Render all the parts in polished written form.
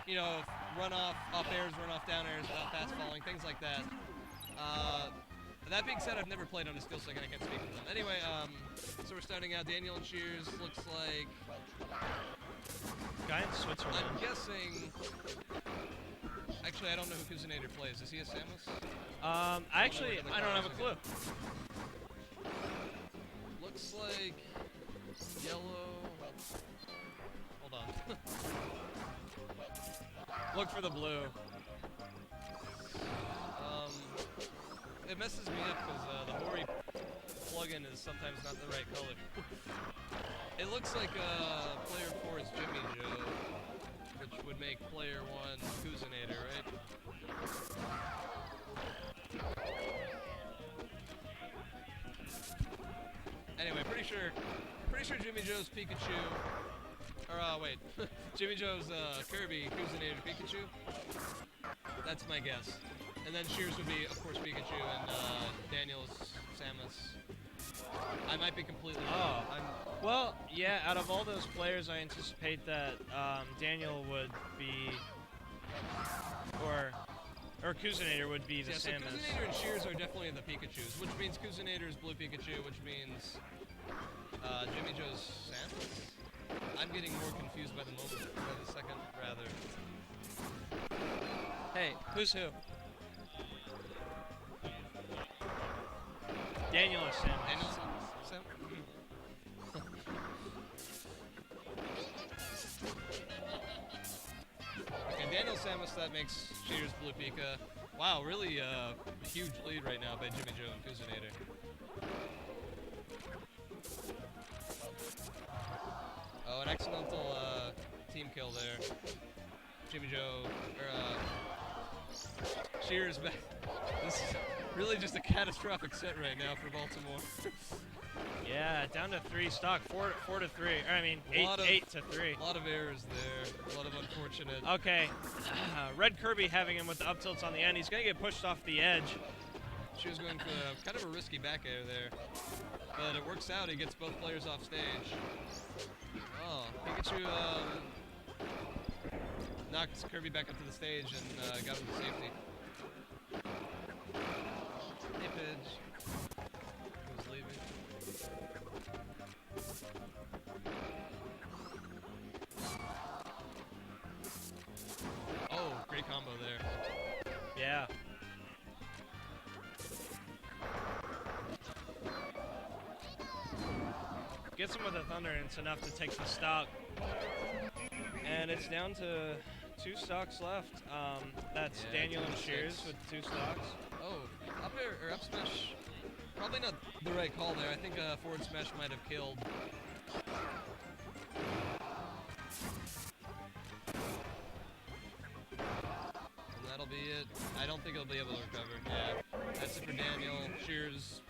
you know, run off, up airs, run off down airs without fast falling, things like that. That being said, I've never played on a skill stick and I can't speak for them. Anyway, so we're starting out. Daniel and Shears looks like... Guy in Switzerland. I'm guessing... Actually, I don't know who Kuznator plays. Is he a Samus? I don't have a clue. Looks like yellow. Hold on. Look for the blue. It messes me up because the Hori plugin is sometimes not the right color. It looks like player 4 is Jimmy Joe, which would make player 1 Kuznator, right? Anyway, pretty sure Jimmy Joe's Pikachu, or wait, Jimmy Joe's Kirby, Kuznator, Pikachu. That's my guess. And then Shears would be, of course, Pikachu, and Daniel's Samus. I might be completely wrong. Well, yeah, out of all those players, I anticipate that Daniel would be, or Kuznator would be the Samus. So Kuznator and Shears are definitely the Pikachus, which means Kuznator is Blue Pikachu, which means Jimmy Joe's Samus? I'm getting more confused by the second, rather. Hey, who's who? Daniel is Samus. Daniel Samus? Okay, Daniel Samus, that makes Shears Blue Pika. Wow, really huge lead right now by Jimmy Joe and Kuznator. Oh, an accidental team kill there. Jimmy Joe, or Shears back. This is really just a catastrophic set right now for Baltimore. Yeah, down to 3 stock, 4 to 3. I mean, 8 to 3. A lot of errors there. A lot of unfortunate. Okay, Red Kirby having him with the up tilts on the end. He's gonna get pushed off the edge. She was going for kind of a risky back air there, but it works out. He gets both players off stage. Oh, Pikachu knocked Kirby back up to the stage and got him to safety. Hey, Pidge. Who's leaving? Oh, great combo there. Yeah. Gets him with a Thunder, and it's enough to take the stock. And it's down to 2 stocks left. That's Daniel and Shears with 2 stocks. Oh, up air, or up smash. Probably not the right call there. I think forward smash might have killed. And that'll be it. I don't think he'll be able to recover. Yeah, that's it for Daniel. Shears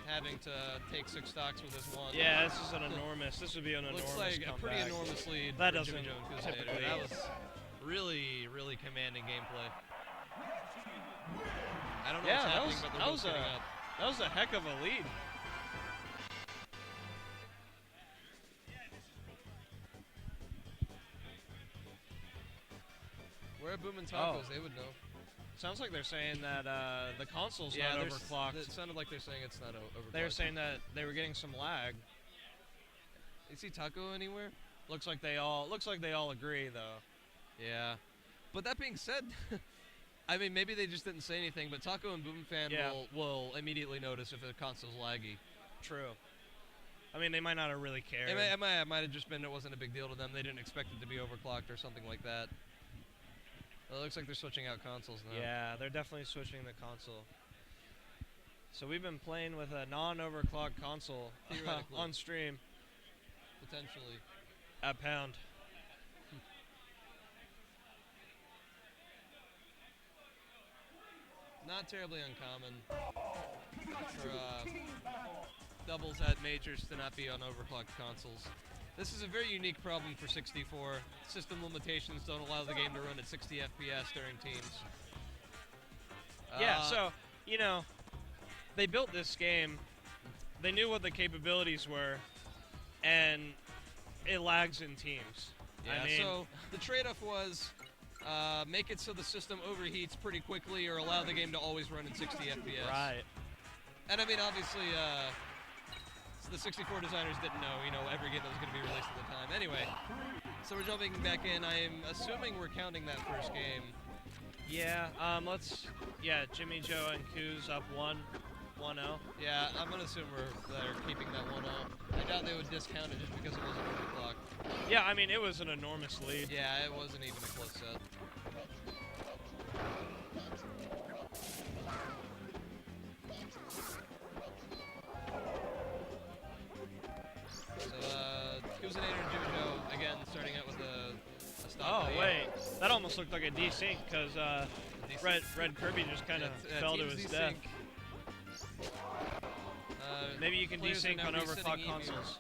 having to take 6 stocks with this one. Yeah, this is an enormous. This would be an enormous Looks like comeback. a pretty enormous lead That for doesn't Jimmy Joe and Kuznator. typically. That was really, really commanding gameplay. I don't know what's happening, but they're both getting up. That was a heck of a lead. Where are Boom and Tacos? They would know. Sounds like they're saying that the console's not overclocked. It sounded like they're saying it's not overclocked. They were saying that they were getting some lag. You see Taco anywhere? Looks like they all agree though. Yeah. But that being said, I mean, maybe they just didn't say anything, but Taco and Boom Fan will immediately notice if the console's laggy. True. I mean, they might not have really cared. It might have just been it wasn't a big deal to them. They didn't expect it to be overclocked or something like that. Well, it looks like they're switching out consoles now. Yeah, they're definitely switching the console. So we've been playing with a non-overclocked console on stream. Potentially. At Pound. Not terribly uncommon for doubles at majors to not be on overclocked consoles. This is a very unique problem for 64. System limitations don't allow the game to run at 60 FPS during teams. Yeah, so, you know, they built this game, they knew what the capabilities were, and it lags in teams. Yeah, I mean, so the trade-off was make it so the system overheats pretty quickly or allow the game to always run in 60 FPS. Right. And I mean, obviously, the 64 designers didn't know, every game that was going to be released at the time. Anyway, so we're jumping back in. I'm assuming we're counting that first game. Yeah, Jimmy Joe and Kuz up 1-0. Yeah, I'm going to assume they're keeping that 1-0. I doubt they would discount it just because it wasn't overclocked. Yeah, I mean, it was an enormous lead. Yeah, it wasn't even a close set. So, Kuzenator and Jimmy Joe, again, starting out with a stop. Oh, wait. That almost looked like a desync, because Red Kirby just kind of fell to his death. Maybe you can desync on overclock consoles.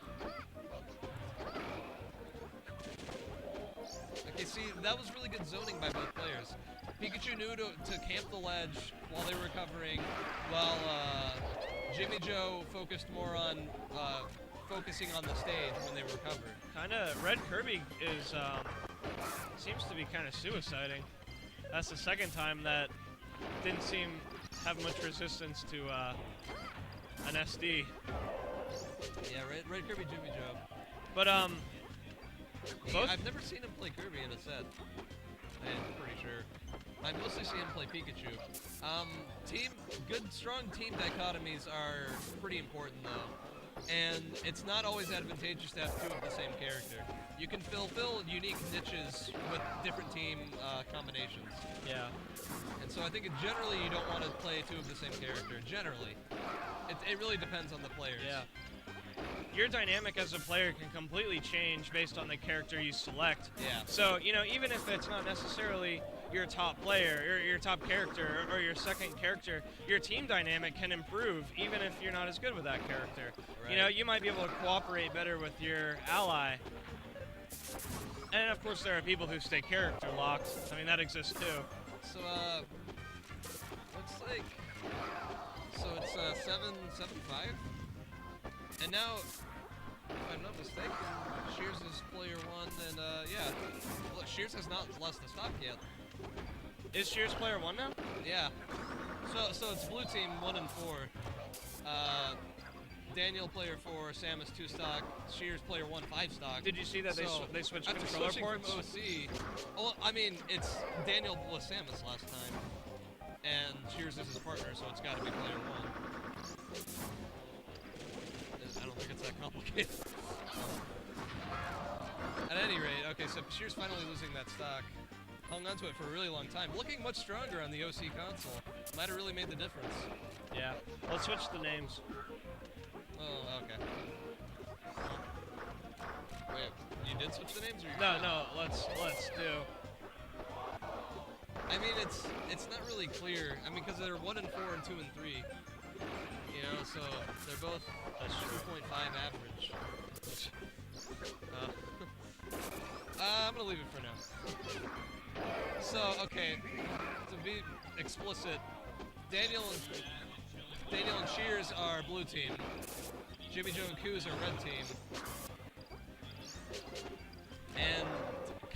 Okay, see, that was really good zoning by both players. Pikachu knew to camp the ledge while they were recovering, while Jimmy Joe focused more on focusing on the stage when they recovered. Red Kirby is seems to be kind of suiciding. That's the second time that didn't seem have much resistance to an SD. Yeah, Red Kirby, Jimmy Joe. But I've never seen him play Kirby in a set. I'm pretty sure. I mostly see him play Pikachu. Good, strong team dichotomies are pretty important, though. And it's not always advantageous to have two of the same character. You can fulfill unique niches with different team combinations. Yeah. And so I think generally you don't want to play two of the same character. Generally. It really depends on the players. Yeah. Your dynamic as a player can completely change based on the character you select. Yeah. So, even if it's not necessarily your top player, or your top character, or your second character, your team dynamic can improve even if you're not as good with that character. Right. You might be able to cooperate better with your ally. And of course there are people who stay character locked. I mean, that exists too. So, looks like... So it's 7-5? And now, if I'm not mistaken, Shears is player 1, and yeah. Look, Shears has not lost the stock yet. Is Shears player 1 now? Yeah. So it's blue team 1 and 4. Daniel player 4, Samus 2 stock, Shears player 1 5 stock. Did you see that they switched after controller switching ports? From OC, well, I mean, it's Daniel was Samus last time, and Shears is his partner, so it's got to be player 1. I don't think it's that complicated. At any rate, okay, so Shears finally losing that stock. Hung on to it for a really long time. Looking much stronger on the OC console. Might have really made the difference. Yeah. Let's switch the names. Oh, okay. Wait, you did switch the names? Or No, let's do. I mean, it's not really clear. I mean, because they're 1 and 4 and 2 and 3. So they're both a 2.5 average. I'm gonna leave it for now. So, okay, to be explicit, Daniel and Shears are blue team. Jimmy Joe and Kuz are red team. And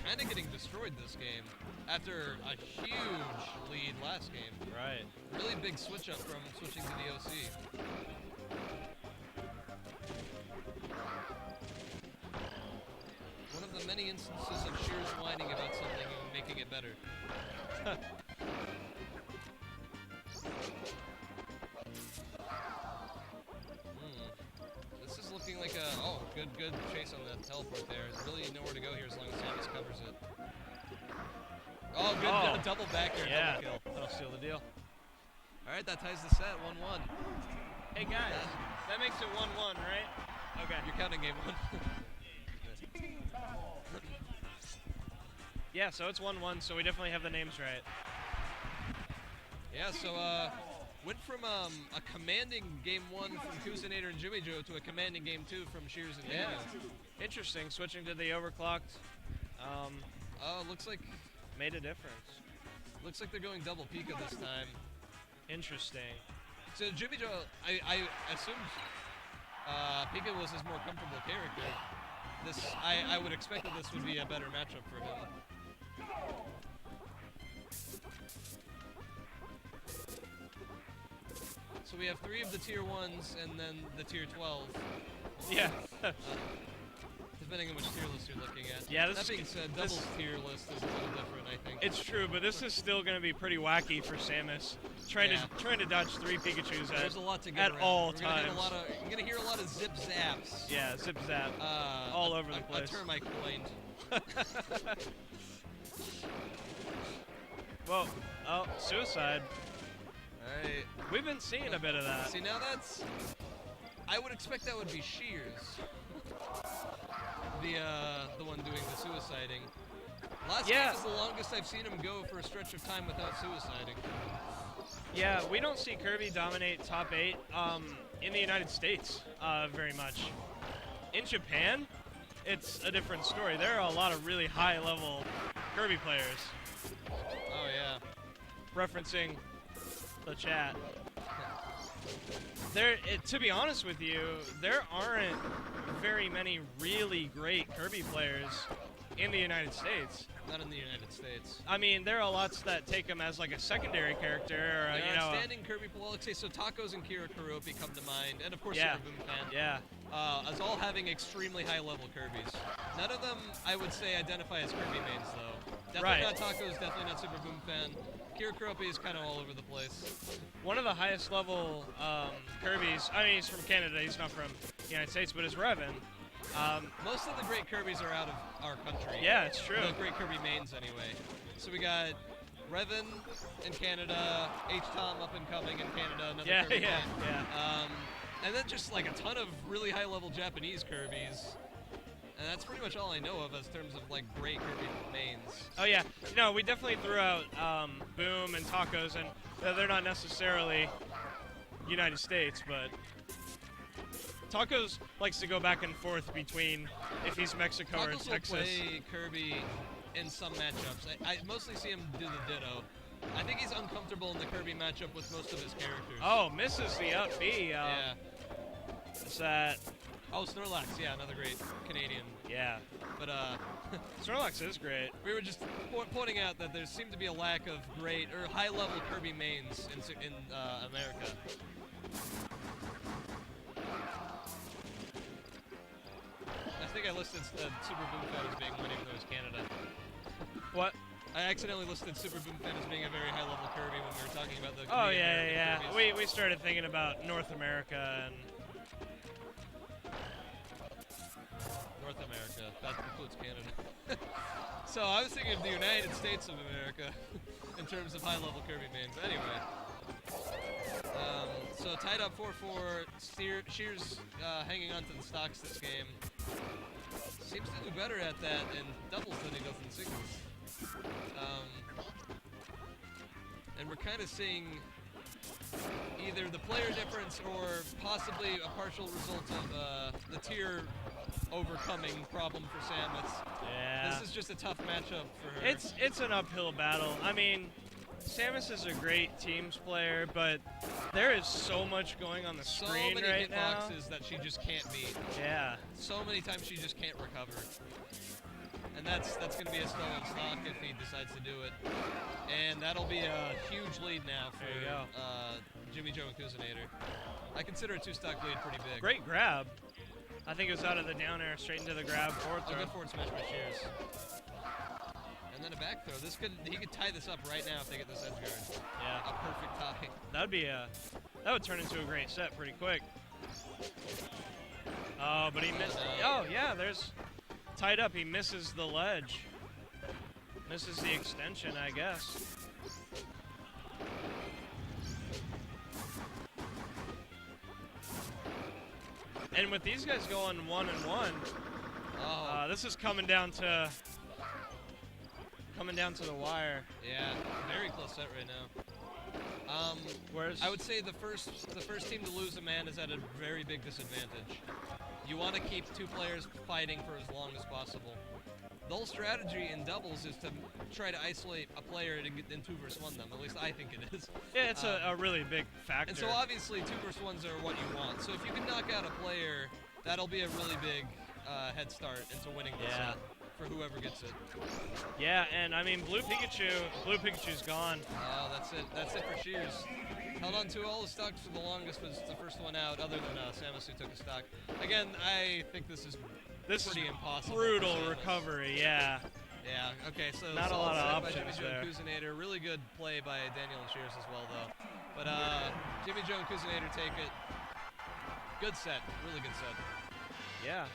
kind of getting destroyed this game after a huge lead last game. Right. Really big switch up from switching to the OC. One of the many instances of Shears whining about something and making it better. This is looking like a good chase on that teleport there. There's really nowhere to go here as long as Samus covers it. Oh, good double back air, double kill. That'll seal the deal. All right, that ties the set, 1-1. Hey guys, that makes it 1-1, right? Okay. You're counting game 1. Yeah, so it's 1-1, so we definitely have the names right. Yeah, so went from a commanding game 1 from Kuzenator and Jimmy Joe to a commanding game 2 from Shears and Daniel. Interesting, switching to the overclocked. Looks like made a difference. Looks like they're going double Pika this time. Interesting. So Jimmy Joe, I assumed Pika was his more comfortable character. I would expect that this would be a better matchup for him. So we have 3 of the tier 1s and then the tier 12. Yeah. Depending on which tier list you're looking at. Yeah, that being said, Double's tier list is a little different, I think. It's true, but this is still going to be pretty wacky for Samus. Trying to dodge 3 Pikachus There's a lot to get at around. all You're times. You're gonna hear a lot of zip zaps. Yeah, zip zap. All over the place. A term I coined. Whoa. Oh, suicide. Alright. We've been seeing a bit of that. See, now that's... I would expect that would be Shears. The one doing the suiciding. Last game is the longest I've seen him go for a stretch of time without suiciding. Yeah, we don't see Kirby dominate top 8 in the United States very much. In Japan, it's a different story. There are a lot of really high-level Kirby players. Oh, yeah. Referencing the chat. To be honest with you, there aren't very many really great Kirby players in the United States. Not in the United States. I mean, there are lots that take him as like a secondary character, or there you know. Standing Kirby, well, let's say so. Tacos and Kira Kuropi come to mind, and of course Yeah. Super Boom Fan. Yeah. As all having extremely high-level Kirbys. None of them, I would say, identify as Kirby mains, though. Definitely not Tacos, definitely not Super Boom Fan. Kira Kuropi is kind of all over the place. One of the highest level Kirbys, I mean, he's from Canada, he's not from the United States, but is Revan. Most of the great Kirbys are out of our country. Yeah, it's true. The great Kirby mains, anyway. So we got Revan in Canada, H-Tom up and coming in Canada, another Kirby main. And then just like a ton of really high-level Japanese Kirbys. And that's pretty much all I know of as terms of like great Kirby mains. Oh yeah, no, we definitely threw out Boom and Tacos, and they're not necessarily United States, but Tacos likes to go back and forth between if he's Mexico or Tacos Texas. will play Kirby in some matchups. I mostly see him do the ditto. I think he's uncomfortable in the Kirby matchup with most of his characters. Oh, misses the up B. Yeah. Is that? Oh, Snorlax, yeah, another great Canadian. Yeah. But, Snorlax is great. We were just pointing out that there seemed to be a lack of great, or high-level Kirby mains in America. I think I listed Super Boom Fan as being winning, though, as Canada. What? I accidentally listed Super Boom Fan as being a very high-level Kirby when we were talking about the Oh, Canadian yeah. Kirbys. We started thinking about North America and... North America. That includes Canada. So I was thinking of the United States of America in terms of high-level Kirby mains. Anyway. So tied up 4-4. Shears hanging on to the stocks this game. Seems to do better at that in doubles than he does in singles. And we're kind of seeing either the player difference or possibly a partial result of the tier overcoming problem for Samus. Yeah. This is just a tough matchup for her. It's an uphill battle. I mean, Samus is a great teams player, but there is so much going on the screen so many right now. hitboxes that she just can't beat. Yeah. So many times she just can't recover. And that's going to be a stolen stock if he decides to do it. And that'll be a huge lead now for Jimmy Joe and Kuzinator. I consider a 2-stock lead pretty big. Great grab. I think it was out of the down air, straight into the grab, forward throw. A good forward smash by Shears. And then a back throw. He could tie this up right now if they get this edge guard. Yeah. A perfect tie. That would turn into a great set pretty quick. Oh, but he missed. Oh, yeah, there's tied up. He misses the ledge. Misses the extension, I guess. And with these guys going 1-1, this is coming down to the wire. Yeah, very close set right now. I would say the first team to lose a man is at a very big disadvantage. You want to keep 2 players fighting for as long as possible. The whole strategy in doubles is to try to isolate a player to get in 2 versus 1 them. At least I think it is. Yeah, it's a really big factor. And so obviously 2 versus 1s are what you want. So if you can knock out a player, that'll be a really big head start into winning the set. for whoever gets it. Yeah, and I mean, Blue Pikachu's gone. Oh, that's it. That's it for Shears. Held on to all the stocks for the longest, was the first one out, other than Samus, who took a stock. Again, I think this is pretty impossible. Brutal recovery, yeah. Yeah, okay, so not a lot of options there. Jimmy Joe and Kuzinator. Really good play by Daniel and Shears as well, though. But Jimmy Joe and Kuzinator take it. Good set, really good set. Yeah.